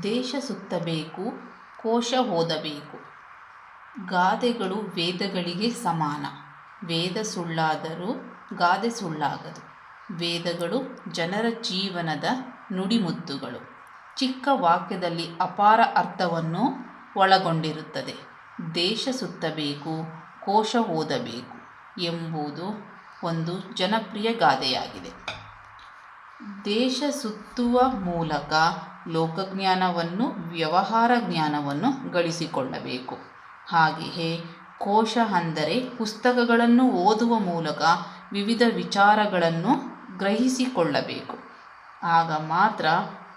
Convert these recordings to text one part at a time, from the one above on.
ದೇಶ ಸುತ್ತಬೇಕು, ಕೋಶ ಓದಬೇಕು. ಗಾದೆಗಳು ವೇದಗಳಿಗೆ ಸಮಾನ. ವೇದ ಸುಳ್ಳಾದರೂ ಗಾದೆ ಸುಳ್ಳಾಗದು. ವೇದಗಳು ಜನರ ಜೀವನದ ನುಡಿಮುತ್ತುಗಳು. ಚಿಕ್ಕ ವಾಕ್ಯದಲ್ಲಿ ಅಪಾರ ಅರ್ಥವನ್ನು ಒಳಗೊಂಡಿರುತ್ತದೆ. ದೇಶ ಸುತ್ತಬೇಕು, ಕೋಶ ಓದಬೇಕು ಎಂಬುದು ಒಂದು ಜನಪ್ರಿಯ ಗಾದೆಯಾಗಿದೆ. ದೇಶ ಸುತ್ತುವ ಮೂಲಕ ಲೋಕಜ್ಞಾನವನ್ನು, ವ್ಯವಹಾರ ಜ್ಞಾನವನ್ನು ಗಳಿಸಿಕೊಳ್ಳಬೇಕು. ಹಾಗೆಯೇ ಕೋಶ ಅಂದರೆ ಪುಸ್ತಕಗಳನ್ನು ಓದುವ ಮೂಲಕ ವಿವಿಧ ವಿಚಾರಗಳನ್ನು ಗ್ರಹಿಸಿಕೊಳ್ಳಬೇಕು. ಆಗ ಮಾತ್ರ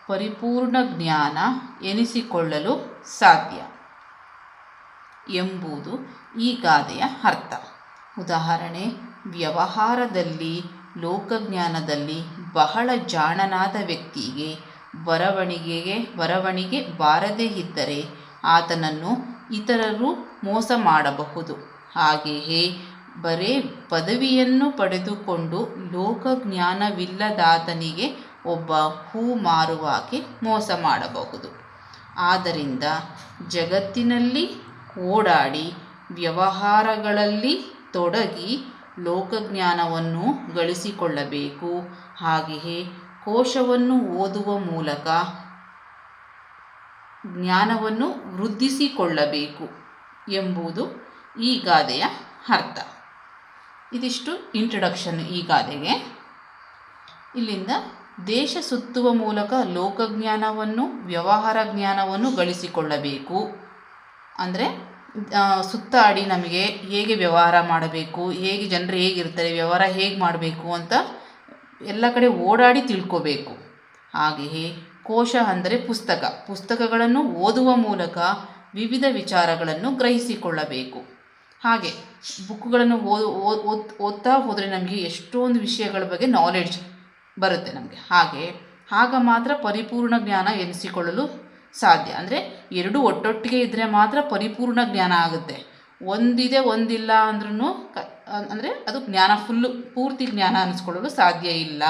ಪರಿಪೂರ್ಣ ಜ್ಞಾನ ಎನಿಸಿಕೊಳ್ಳಲು ಸಾಧ್ಯ ಎಂಬುದು ಈ ಗಾದೆಯ ಅರ್ಥ. ಉದಾಹರಣೆ: ವ್ಯವಹಾರದಲ್ಲಿ, ಲೋಕಜ್ಞಾನದಲ್ಲಿ ಬಹಳ ಜಾಣನಾದ ವ್ಯಕ್ತಿಗೆ ಬರವಣಿಗೆ ಬಾರದೇ ಇದ್ದರೆ ಆತನನ್ನು ಇತರರು ಮೋಸ ಮಾಡಬಹುದು. ಹಾಗೆಯೇ ಬರೇ ಪದವಿಯನ್ನು ಪಡೆದುಕೊಂಡು ಲೋಕಜ್ಞಾನವಿಲ್ಲದಾತನಿಗೆ ಒಬ್ಬ ಹೂ ಮಾರುವಾಕೆ ಮೋಸ ಮಾಡಬಹುದು. ಆದ್ದರಿಂದ ಜಗತ್ತಿನಲ್ಲಿ ಓಡಾಡಿ, ವ್ಯವಹಾರಗಳಲ್ಲಿ ತೊಡಗಿ ಲೋಕಜ್ಞಾನವನ್ನು ಗಳಿಸಿಕೊಳ್ಳಬೇಕು. ಹಾಗೆಯೇ ಕೋಶವನ್ನು ಓದುವ ಮೂಲಕ ಜ್ಞಾನವನ್ನು ವೃದ್ಧಿಸಿಕೊಳ್ಳಬೇಕು ಎಂಬುದು ಈ ಗಾದೆಯ ಅರ್ಥ. ಇದಿಷ್ಟು ಇಂಟ್ರಡಕ್ಷನ್ ಈ ಗಾದೆಗೆ. ಇಲ್ಲಿಂದ ದೇಶ ಸುತ್ತುವ ಮೂಲಕ ಲೋಕಜ್ಞಾನವನ್ನು, ವ್ಯವಹಾರ ಜ್ಞಾನವನ್ನು ಗಳಿಸಿಕೊಳ್ಳಬೇಕು ಅಂದರೆ ಸುತ್ತಾಡಿ ನಮಗೆ ಹೇಗೆ ವ್ಯವಹಾರ ಮಾಡಬೇಕು, ಹೇಗೆ ಜನರು ಹೇಗಿರ್ತಾರೆ, ವ್ಯವಹಾರ ಹೇಗೆ ಮಾಡಬೇಕು ಅಂತ ಎಲ್ಲ ಕಡೆ ಓಡಾಡಿ ತಿಳ್ಕೋಬೇಕು. ಹಾಗೆಯೇ ಕೋಶ ಅಂದರೆ ಪುಸ್ತಕಗಳನ್ನು ಓದುವ ಮೂಲಕ ವಿವಿಧ ವಿಚಾರಗಳನ್ನು ಗ್ರಹಿಸಿಕೊಳ್ಳಬೇಕು. ಹಾಗೆ ಬುಕ್ಗಳನ್ನು ಓದ್ತಾ ಹೋದರೆ ನಮಗೆ ಎಷ್ಟೊಂದು ವಿಷಯಗಳ ಬಗ್ಗೆ ನಾಲೆಡ್ಜ್ ಬರುತ್ತೆ ನಮಗೆ. ಆಗ ಮಾತ್ರ ಪರಿಪೂರ್ಣ ಜ್ಞಾನ ಎನಿಸಿಕೊಳ್ಳಲು ಸಾಧ್ಯ. ಅಂದರೆ ಎರಡೂ ಒಟ್ಟೊಟ್ಟಿಗೆ ಇದ್ದರೆ ಮಾತ್ರ ಪರಿಪೂರ್ಣ ಜ್ಞಾನ ಆಗುತ್ತೆ. ಒಂದಿದೆ ಒಂದಿಲ್ಲ ಅಂದ್ರೂ ಅಂದರೆ ಅದು ಜ್ಞಾನ ಪೂರ್ತಿ ಜ್ಞಾನ ಅನ್ನಿಸ್ಕೊಳ್ಳಲು ಸಾಧ್ಯ ಇಲ್ಲ.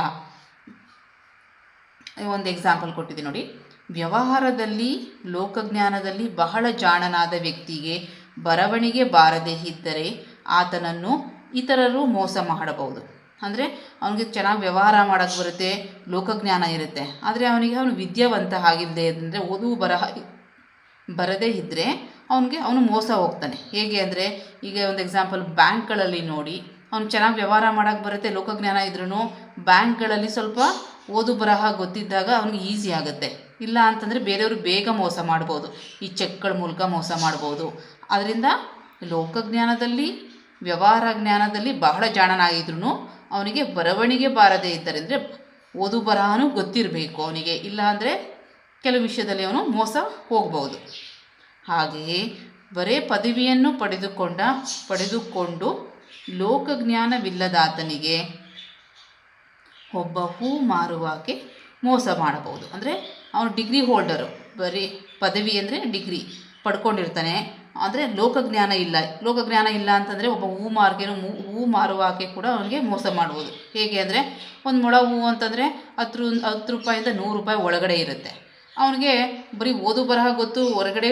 ಒಂದು ಎಕ್ಸಾಂಪಲ್ ಕೊಟ್ಟಿದ್ದೀನಿ ನೋಡಿ. ವ್ಯವಹಾರದಲ್ಲಿ, ಲೋಕಜ್ಞಾನದಲ್ಲಿ ಬಹಳ ಜಾಣನಾದ ವ್ಯಕ್ತಿಗೆ ಬರವಣಿಗೆ ಬಾರದೇ ಇದ್ದರೆ ಆತನನ್ನು ಇತರರು ಮೋಸ ಮಾಡಬಹುದು. ಅಂದರೆ ಅವನಿಗೆ ಚೆನ್ನಾಗಿ ವ್ಯವಹಾರ ಮಾಡೋಕ್ಕೆ ಬರುತ್ತೆ, ಲೋಕಜ್ಞಾನ ಇರುತ್ತೆ, ಆದರೆ ಅವನು ವಿದ್ಯಾವಂತ ಆಗಿಲ್ಲದೆ ಅಂದರೆ ಓದು ಬರಹ ಬರದೇ ಇದ್ದರೆ ಅವನು ಮೋಸ ಹೋಗ್ತಾನೆ. ಹೇಗೆ ಅಂದರೆ ಈಗ ಒಂದು ಎಕ್ಸಾಂಪಲ್ ಬ್ಯಾಂಕ್ಗಳಲ್ಲಿ ನೋಡಿ, ಅವ್ನು ಚೆನ್ನಾಗಿ ವ್ಯವಹಾರ ಮಾಡೋಕ್ಕೆ ಬರುತ್ತೆ, ಲೋಕಜ್ಞಾನ ಇದ್ರೂ ಬ್ಯಾಂಕ್ಗಳಲ್ಲಿ ಸ್ವಲ್ಪ ಓದು ಬರಹ ಗೊತ್ತಿದ್ದಾಗ ಅವನಿಗೆ ಈಸಿ ಆಗುತ್ತೆ. ಇಲ್ಲ ಅಂತಂದರೆ ಬೇರೆಯವರು ಬೇಗ ಮೋಸ ಮಾಡ್ಬೋದು, ಈ ಚೆಕ್ಗಳ ಮೂಲಕ ಮೋಸ ಮಾಡ್ಬೋದು. ಅದರಿಂದ ಲೋಕಜ್ಞಾನದಲ್ಲಿ, ವ್ಯವಹಾರ ಜ್ಞಾನದಲ್ಲಿ ಬಹಳ ಜಾಣನಾಗಿದ್ರೂ ಅವನಿಗೆ ಬರವಣಿಗೆ ಬಾರದೇ ಇದ್ದರೆ, ಅಂದರೆ ಓದು ಬರಹನೂ ಗೊತ್ತಿರಬೇಕು ಅವನಿಗೆ, ಇಲ್ಲ ಅಂದರೆ ಕೆಲವು ವಿಷಯದಲ್ಲಿ ಅವನು ಮೋಸ ಹೋಗ್ಬೋದು. ಹಾಗೆಯೇ ಬರೇ ಪದವಿಯನ್ನು ಪಡೆದುಕೊಂಡು ಲೋಕಜ್ಞಾನವಿಲ್ಲದಾತನಿಗೆ ಒಬ್ಬ ಹೂ ಮಾರುವಾಕೆ ಮೋಸ ಮಾಡಬಹುದು. ಅಂದರೆ ಅವನು ಡಿಗ್ರಿ ಹೋಲ್ಡರು, ಬರೀ ಪದವಿ ಅಂದರೆ ಡಿಗ್ರಿ ಪಡ್ಕೊಂಡಿರ್ತಾನೆ, ಆದರೆ ಲೋಕಜ್ಞಾನ ಇಲ್ಲ ಅಂತಂದರೆ ಒಬ್ಬ ಹೂ ಮಾರುವಾಕೆ ಕೂಡ ಅವನಿಗೆ ಮೋಸ ಮಾಡ್ಬೋದು. ಹೇಗೆ ಅಂದರೆ ಒಂದು ಮೊಳ ಹೂ ಅಂತಂದರೆ 10 ರೂಪಾಯಿಂದ 100 ರೂಪಾಯಿ ಒಳಗಡೆ ಇರುತ್ತೆ. ಅವನಿಗೆ ಬರೀ ಓದು ಬರಹ ಗೊತ್ತು, ಹೊರಗಡೆ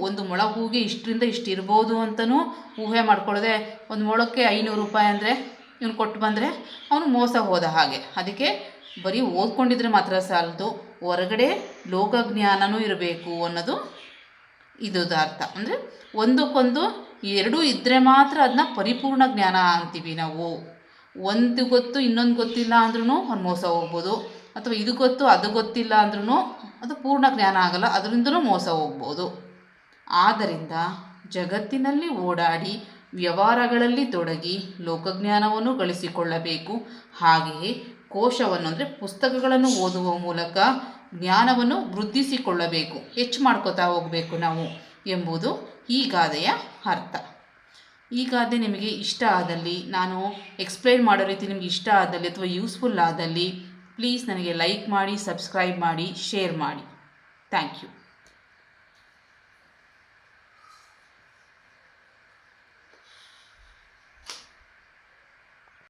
ಒಂದು ಮೊಳ ಹೂಗೆ ಇಷ್ಟರಿಂದ ಇಷ್ಟು ಇರ್ಬೋದು ಅಂತಲೂ ಊಹೆ ಮಾಡ್ಕೊಳ್ಳದೆ ಒಂದು ಮೊಳಕ್ಕೆ 500 ರೂಪಾಯಿ ಅಂದರೆ ಇವನು ಕೊಟ್ಟು ಬಂದರೆ ಅವನು ಮೋಸ ಹೋದ ಹಾಗೆ. ಅದಕ್ಕೆ ಬರೀ ಓದ್ಕೊಂಡಿದ್ರೆ ಮಾತ್ರ ಸಾಲದು, ಹೊರಗಡೆ ಲೋಕಜ್ಞಾನನೂ ಇರಬೇಕು ಅನ್ನೋದು ಇದು ಅರ್ಥ. ಅಂದರೆ ಒಂದಕ್ಕೊಂದು ಎರಡೂ ಇದ್ದರೆ ಮಾತ್ರ ಅದನ್ನ ಪರಿಪೂರ್ಣ ಜ್ಞಾನ ಅಂತೀವಿ ನಾವು. ಒಂದು ಗೊತ್ತು ಇನ್ನೊಂದು ಗೊತ್ತಿಲ್ಲ ಅಂದ್ರೂ ಅವ್ನು ಮೋಸ ಹೋಗ್ಬೋದು, ಅಥವಾ ಇದು ಗೊತ್ತು ಅದು ಗೊತ್ತಿಲ್ಲ ಅಂದ್ರೂ ಅದು ಪೂರ್ಣ ಜ್ಞಾನ ಆಗಲ್ಲ, ಅದರಿಂದಲೂ ಮೋಸ ಹೋಗ್ಬೋದು. ಆದ್ದರಿಂದ ಜಗತ್ತಿನಲ್ಲಿ ಓಡಾಡಿ, ವ್ಯವಹಾರಗಳಲ್ಲಿ ತೊಡಗಿ ಲೋಕಜ್ಞಾನವನ್ನು ಗಳಿಸಿಕೊಳ್ಳಬೇಕು. ಹಾಗೆಯೇ ಕೋಶವನ್ನು ಅಂದರೆ ಪುಸ್ತಕಗಳನ್ನು ಓದುವ ಮೂಲಕ ಜ್ಞಾನವನ್ನು ವೃದ್ಧಿಸಿಕೊಳ್ಳಬೇಕು, ಹೆಚ್ಚು ಮಾಡ್ಕೋತಾ ಹೋಗಬೇಕು ನಾವು ಎಂಬುದು ಈ ಗಾದೆಯ ಅರ್ಥ. ಈ ಗಾದೆ ನಿಮಗೆ ಇಷ್ಟ ಆದಲ್ಲಿ, ನಾನು ಎಕ್ಸ್ಪ್ಲೈನ್ ಮಾಡೋ ರೀತಿ ನಿಮಗೆ ಇಷ್ಟ ಆದಲ್ಲಿ ಅಥವಾ ಯೂಸ್ಫುಲ್ ಆದಲ್ಲಿ ಪ್ಲೀಸ್ ನನಗೆ ಲೈಕ್ ಮಾಡಿ, ಸಬ್ಸ್ಕ್ರೈಬ್ ಮಾಡಿ, ಶೇರ್ ಮಾಡಿ. Thank you.